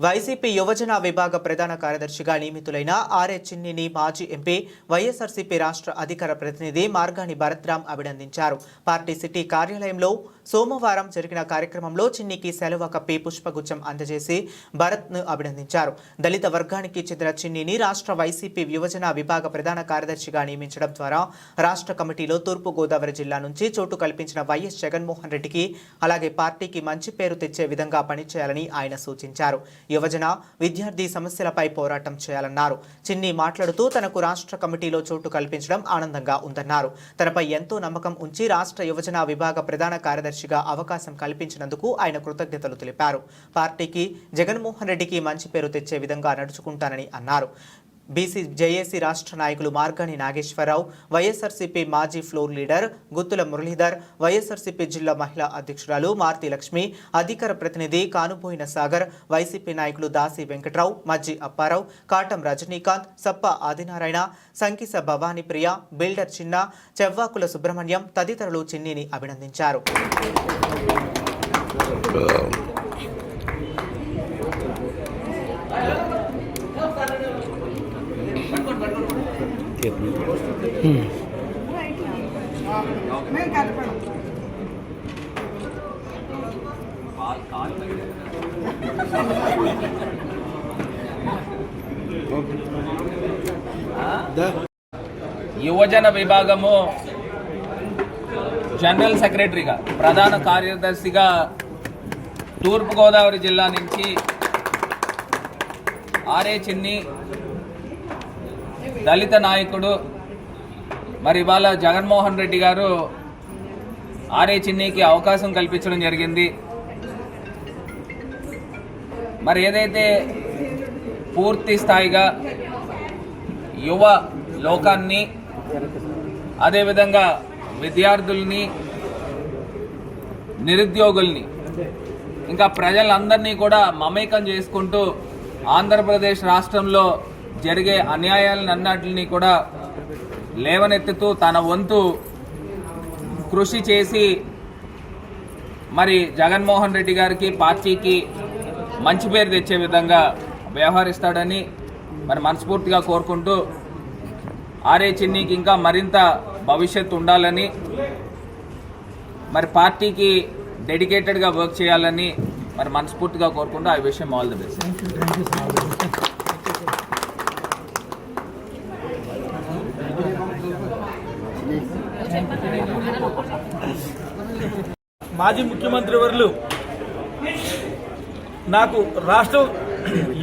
YCP యువజన విభాగ ప్రధాన కార్యదర్శిగా నియమితులైన ఆర్ఏ చిన్నిని మాజీ ఎంపీ వైఎస్ఆర్సీపీ రాష్ట్ర అధికార ప్రతినిధి మార్గాని భరత్రాం అభినందించారు. పార్టీ సిటీ కార్యాలయంలో సోమవారం జరిగిన కార్యక్రమంలో చిన్నికి సెలవు కప్పి పుష్పగుచ్చం అందజేసి భరత్ను అభినందించారు. దళిత వర్గానికి చెందిన చిన్నిని రాష్ట్ర వైసీపీ యువజన విభాగ ప్రధాన కార్యదర్శిగా నియమించడం ద్వారా రాష్ట్ర కమిటీలో తూర్పు గోదావరి జిల్లా నుంచి చోటు కల్పించిన వైఎస్ జగన్మోహన్ రెడ్డికి అలాగే పార్టీకి మంచి పేరు తెచ్చే విధంగా పనిచేయాలని ఆయన సూచించారు. యువజన విద్యార్థి సమస్యలపై పోరాటం చేయాలన్నారు. చిన్ని మాట్లాడుతూ తనకు రాష్ట్ర కమిటీలో చోటు కల్పించడం ఆనందంగా ఉందన్నారు. తనపై ఎంతో నమ్మకం ఉంచి రాష్ట్ర యువజన విభాగ ప్రధాన కార్యదర్శిగా అవకాశం కల్పించినందుకు ఆయన కృతజ్ఞతలు తెలిపారు. పార్టీకి జగన్మోహన్ రెడ్డికి మంచి పేరు తెచ్చే విధంగా నడుచుకుంటానని అన్నారు. బీసీ జేఏసీ రాష్ట్ర నాయకులు మార్గాని నాగేశ్వరరావు, వైఎస్ఆర్సీపీ మాజీ ఫ్లోర్ లీడర్ గుత్తుల మురళీధర్, వైఎస్ఆర్సీపీ జిల్లా మహిళా అధ్యక్షురాలు మార్తి లక్ష్మి, అధికార ప్రతినిధి కానుపోయిన సాగర్, వైసీపీ నాయకులు దాసి వెంకట్రావు, మజ్జి అప్పారావు, కాటం రజనీకాంత్, సప్ప ఆదినారాయణ, సంకిస భవానీ ప్రియ, బిల్డర్ చిన్న, చెవ్వాకుల సుబ్రహ్మణ్యం తదితరులు చిన్నిని అభినందించారు. యువజన విభాగము జనరల్ సెక్రటరీగా ప్రధాన కార్యదర్శిగా తూర్పుగోదావరి జిల్లా నుంచి ఆర్ఏ చిన్ని దళిత నాయకుడు. మరి ఇవాళ జగన్మోహన్ రెడ్డి గారు ఆర్ఏ చిన్నికి అవకాశం కల్పించడం జరిగింది. మరి ఏదైతే పూర్తి స్థాయిగా యువ లోకాన్ని అదేవిధంగా విద్యార్థుల్ని నిరుద్యోగుల్ని ఇంకా ప్రజలందరినీ కూడా మమేకం చేసుకుంటూ ఆంధ్రప్రదేశ్ రాష్ట్రంలో జరిగే అన్యాయాలన్నింటినీ కూడా లేవనెత్తుతూ తన వంతు కృషి చేసి మరి జగన్మోహన్ రెడ్డి గారికి పార్టీకి మంచి పేరు తెచ్చే విధంగా వ్యవహరిస్తాడని మరి మనస్ఫూర్తిగా కోరుకుంటూ ఆర్ఏ చిన్నికి ఇంకా మరింత భవిష్యత్తు ఉండాలని మరి పార్టీకి డెడికేటెడ్గా వర్క్ చేయాలని మరి మనస్ఫూర్తిగా కోరుకుంటూ I wish him all the best. మాజీ ముఖ్యమంత్రి వర్యులు నాకు రాష్ట్ర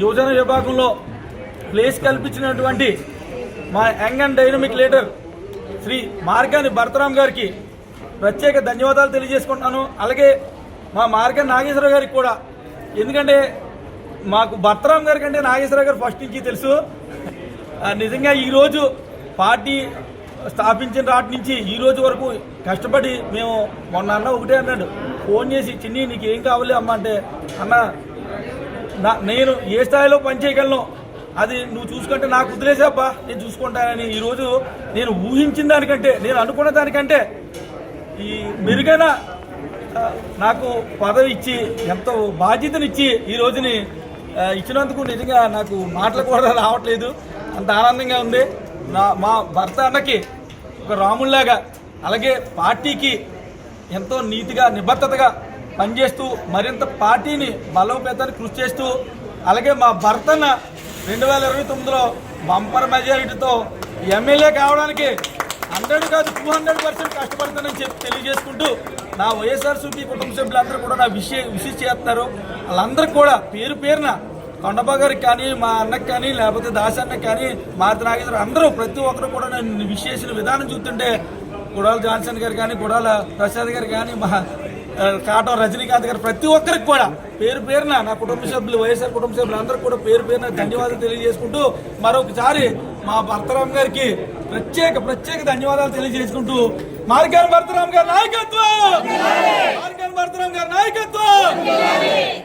యువజన విభాగంలో ప్లేస్ కల్పించినటువంటి మా young and dynamic leader Shri Margani Bharatram గారికి ప్రత్యేక ధన్యవాదాలు తెలియజేసుకుంటున్నాను. అలాగే మా మార్గాని నాగేశ్వర గారికి కూడా, ఎందుకంటే మాకు భరత్రాం గారి కంటే నాగేశ్వర గారు ఫస్ట్ నుంచి తెలుసు. నిజంగా ఈరోజు పార్టీ స్థాపించిన నాటి నుంచి ఈ రోజు వరకు కష్టపడి మేము మొన్న అన్న ఒకటే అన్నాడు, ఫోన్ చేసి చిన్ని నీకు ఏం కావాలి అమ్మ అంటే, అన్న నేను ఏ స్థాయిలో పనిచేయగలను అది నువ్వు చూసుకుంటే నాకు వదిలేసాబ్బా నేను చూసుకుంటానని ఈరోజు నేను ఊహించిన దానికంటే నేను అనుకున్న దానికంటే ఈ మెరుగైన నాకు పదవి ఇచ్చి ఎంతో బాధ్యతనిచ్చి ఈ రోజుని ఇచ్చినందుకు నిజంగా నాకు మాటలు కూడా రావట్లేదు. అంత ఆనందంగా ఉంది. మా భర్త అన్నకి ఒక రాముల్లాగా, అలాగే పార్టీకి ఎంతో నీతిగా నిబద్ధతగా పనిచేస్తూ మరింత పార్టీని బలోపేతానికి కృషి చేస్తూ, అలాగే మా భర్తన్న 2029లో బంపర్ మెజారిటీతో ఎమ్మెల్యే కావడానికి 100 కాదు 200% కష్టపడతానని చెప్పి తెలియజేసుకుంటూ, నా వైఎస్ఆర్సీపీ కుటుంబ సభ్యులందరూ కూడా నా విషయం చేస్తున్నారు. వాళ్ళందరికీ కూడా పేరు పేరున కొండబా గారికి కానీ, మా అన్నకి కానీ, లేకపోతే దాసి అన్నకి కానీ, మారుతి నాగేశ్వర అందరూ ప్రతి ఒక్కరు కూడా నేను విష్ చేసిన విధానం చూస్తుంటే గుడాల జాన్సన్ గారు కానీ, గుడాల ప్రసాద్ గారు కానీ, మా కాటం రజనీకాంత్ గారు ప్రతి ఒక్కరికి కూడా పేరు పేరున నా కుటుంబ సభ్యులు వైఎస్ఆర్ కుటుంబ సభ్యులు అందరికీ కూడా పేరు పేరున ధన్యవాదాలు తెలియజేసుకుంటూ మరొకసారి మా భరత్రాం గారికి ప్రత్యేక ధన్యవాదాలు తెలియజేసుకుంటూ మార్గాని భరత్రాం గారి నాయకత్వం